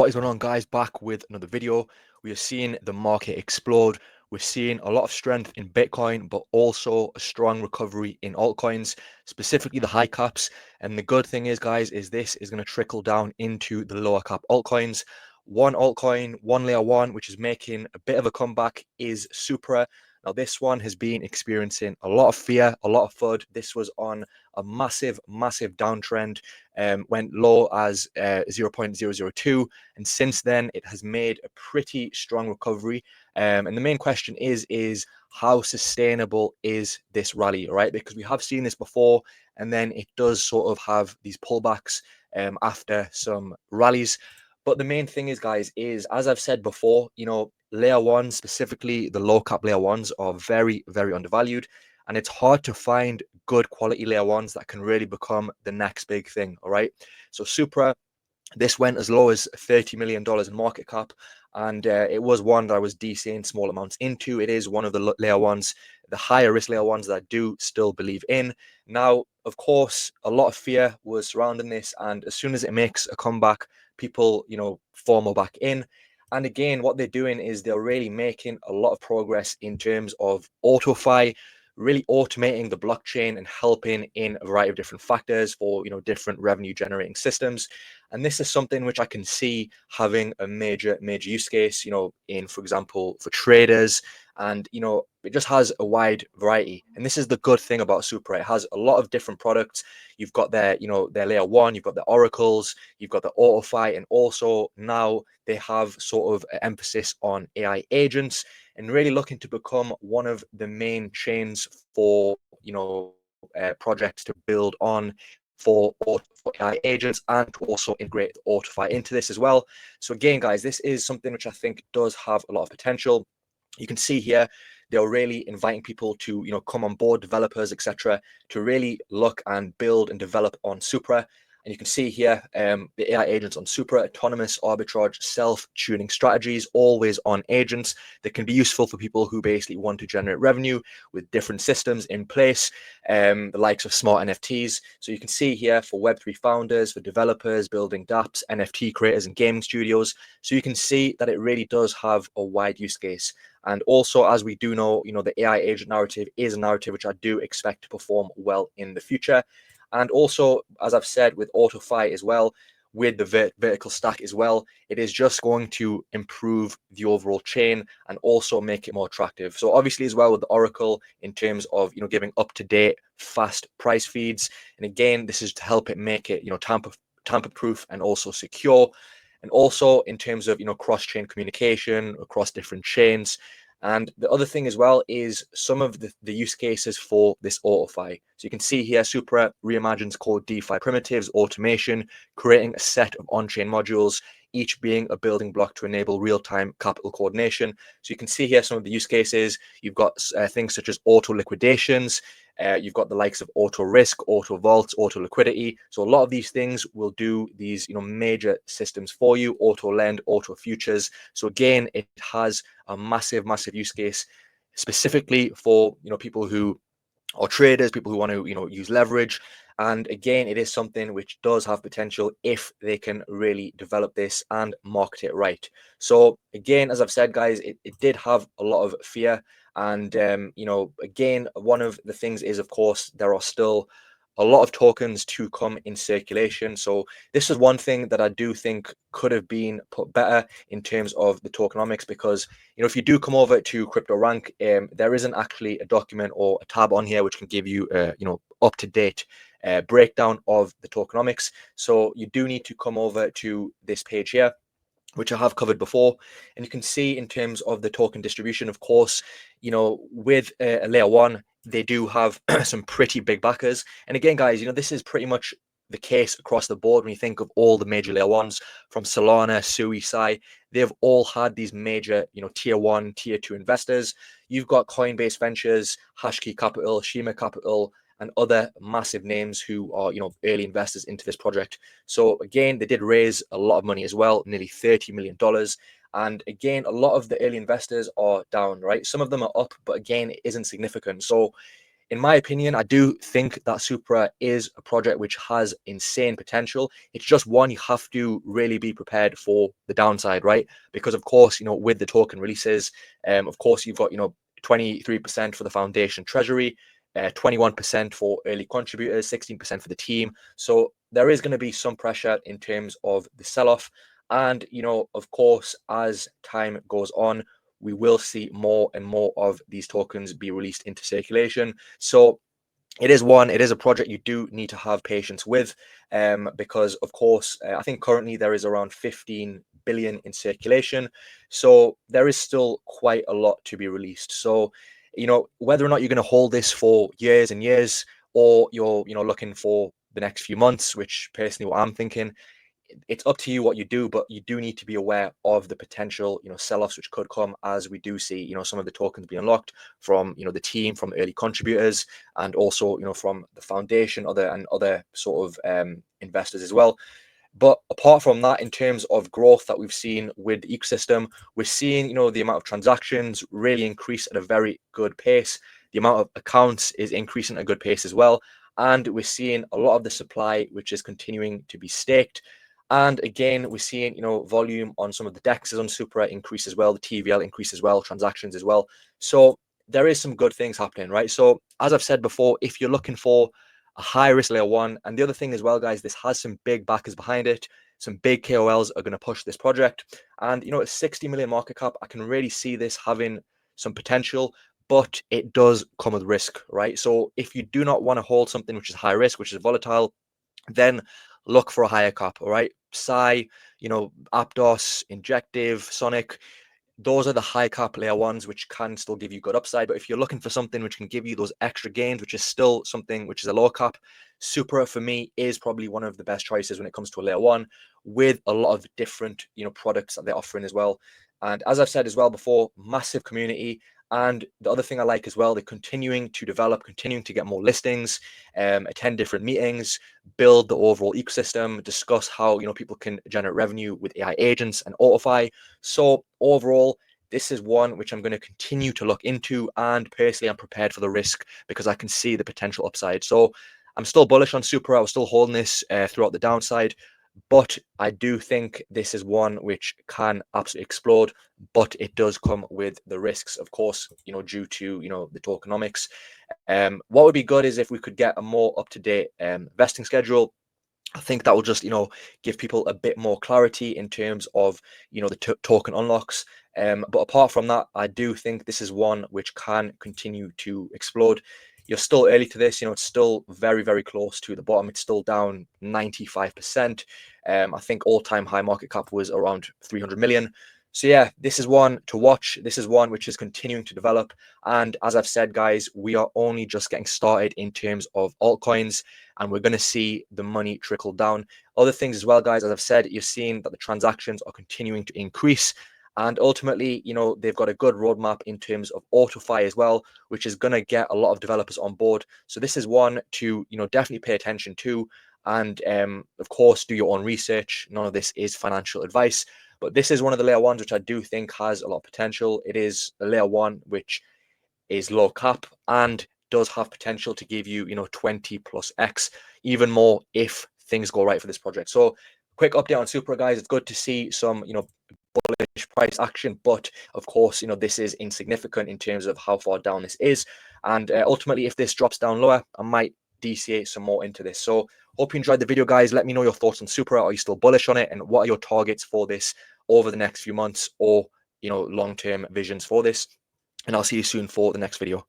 What is going on, guys? Back with another video. We are seeing the market explode. We're seeing a lot of strength in Bitcoin, but also a strong recovery in altcoins, specifically the high caps. And the good thing is, guys, is this is going to trickle down into the lower cap altcoins. One altcoin, one layer one, which is making a bit of a comeback, is Supra. Now, this one has been experiencing a lot of fear, a lot of FUD. This was on a massive downtrend, went low as 0.002, and since then it has made a pretty strong recovery. And the main question is how sustainable is this rally, right? Because we have seen this before, and then it does sort of have these pullbacks after some rallies. But the main thing is, guys, is as I've said before, layer ones, specifically the low cap layer ones, are very undervalued, and it's hard to find good quality layer ones that can really become the next big thing. All right, so Supra, this went as low as $30 million in market cap, and it was one that I was DCing small amounts into. It is one of the layer ones, the higher risk layer ones that I do still believe in. Now, of course, a lot of fear was surrounding this, and as soon as it makes a comeback, people, FOMO back in. And again, what they're doing is they're really making a lot of progress in terms of AutoFi, really automating the blockchain and helping in a variety of different factors for different revenue generating systems. And this is something which I can see having a major use case, in, for example, for traders. And it just has a wide variety, and this is the good thing about Supra. It has a lot of different products. You've got their their layer one, you've got the oracles, you've got the AutoFi, and also now they have sort of an emphasis on AI agents and really looking to become one of the main chains for projects to build on for AI agents, and to also integrate AutoFi into this as well. So again, guys, this is something which I think does have a lot of potential. You can see here they're really inviting people to come on board, developers, etc., to really look and build and develop on Supra. And you can see here the AI agents on Supra, autonomous arbitrage, self-tuning strategies, always on agents that can be useful for people who basically want to generate revenue with different systems in place, the likes of smart NFTs. So you can see here for Web3 founders, for developers, building dApps, NFT creators, and gaming studios. So you can see that it really does have a wide use case. And also, as we do know, the AI agent narrative is a narrative which I do expect to perform well in the future. And also, as I've said, with AutoFi as well, with the vertical stack as well, it is just going to improve the overall chain and also make it more attractive. So obviously as well with the Oracle, in terms of giving up-to-date fast price feeds, and again, this is to help it make it tamper proof and also secure. And also in terms of cross-chain communication across different chains. And the other thing as well is some of the use cases for this AutoFi. So you can see here, Supra reimagines core DeFi primitives, automation, creating a set of on-chain modules, each being a building block to enable real-time capital coordination. So you can see here some of the use cases. You've got things such as auto liquidations. You've got the likes of auto risk, auto vaults, auto liquidity. So a lot of these things will do these major systems for you, auto lend, auto futures. So again, it has a massive use case specifically for people who are traders, people who want to use leverage. And again, it is something which does have potential if they can really develop this and market it right. So again, as I've said, guys, it did have a lot of fear. And again, one of the things is, of course, there are still a lot of tokens to come in circulation. So this is one thing that I do think could have been put better in terms of the tokenomics, because if you do come over to CryptoRank, there isn't actually a document or a tab on here which can give you up-to-date breakdown of the tokenomics. So you do need to come over to this page here, which I have covered before, and you can see in terms of the token distribution, of course, with a layer one, they do have some pretty big backers. And again, guys, this is pretty much the case across the board. When you think of all the major layer ones, from Solana, Sui, Sai, they've all had these major, tier one, tier two investors. You've got Coinbase Ventures, Hashkey Capital, Shima Capital, and other massive names who are, early investors into this project. So again, they did raise a lot of money as well, nearly $30 million. And again, a lot of the early investors are down, right? Some of them are up, but again, it isn't significant. So in my opinion, I do think that Supra is a project which has insane potential. It's just one, you have to really be prepared for the downside, right? Because of course, with the token releases, of course, you've got, 23% for the foundation treasury, 21% for early contributors, 16% for the team. So there is going to be some pressure in terms of the sell-off. And, of course, as time goes on, we will see more and more of these tokens be released into circulation. So it is a project you do need to have patience with, because of course, I think currently there is around 15 billion in circulation. So there is still quite a lot to be released. So, whether or not you're going to hold this for years and years, or you're, looking for the next few months, which personally what I'm thinking, it's up to you what you do, but you do need to be aware of the potential, sell-offs which could come as we do see, some of the tokens be unlocked from, the team, from early contributors, and also, from the foundation, other sort of investors as well. But apart from that, in terms of growth that we've seen with the ecosystem, we're seeing, the amount of transactions really increase at a very good pace. The amount of accounts is increasing at a good pace as well. And we're seeing a lot of the supply, which is continuing to be staked. And again, we're seeing, volume on some of the dexes on Supra increase as well, the TVL increase as well, transactions as well. So there is some good things happening, right? So as I've said before, if you're looking for a high risk layer one, and the other thing as well, guys, this has some big backers behind it. Some big KOLs are going to push this project. And, a 60 million market cap, I can really see this having some potential, but it does come with risk, right? So if you do not want to hold something which is high risk, which is volatile, then look for a higher cap, all right? Psi, Aptos, Injective, Sonic, those are the high cap layer ones, which can still give you good upside. But if you're looking for something which can give you those extra gains, which is still something which is a low cap, Supra for me is probably one of the best choices when it comes to a layer one, with a lot of different, products that they're offering as well. And as I've said as well before, massive community. And the other thing I like as well, they're continuing to develop, continuing to get more listings, attend different meetings, build the overall ecosystem, discuss how, people can generate revenue with AI agents and AutoFi. So overall, this is one which I'm going to continue to look into, and personally, I'm prepared for the risk because I can see the potential upside. So I'm still bullish on Supra. I was still holding this throughout the downside, but I do think this is one which can absolutely explode. But it does come with the risks, of course, due to the tokenomics. What would be good is if we could get a more up-to-date vesting schedule. I think that will just, give people a bit more clarity in terms of, the token unlocks. But apart from that, I do think this is one which can continue to explode. You're still early to this, it's still very, very close to the bottom. It's still down 95%. I think all-time high market cap was around 300 million. So yeah, this is one to watch. This is one which is continuing to develop. And as I've said, guys, we are only just getting started in terms of altcoins, and we're going to see the money trickle down. Other things as well, guys, as I've said, you're seeing that the transactions are continuing to increase. And ultimately, they've got a good roadmap in terms of AutoFi as well, which is going to get a lot of developers on board. So this is one to, definitely pay attention to. And of course, do your own research. None of this is financial advice. But this is one of the layer ones which I do think has a lot of potential. It is a layer one which is low cap and does have potential to give you, 20 plus X, even more if things go right for this project. So quick update on Supra, guys. It's good to see some, bullish price action, but of course, this is insignificant in terms of how far down this is. And ultimately, if this drops down lower, I might DCA some more into this. So hope you enjoyed the video, guys. Let me know your thoughts on Supra. Are you still bullish on it? And what are your targets for this over the next few months, or, long-term visions for this? And I'll see you soon for the next video.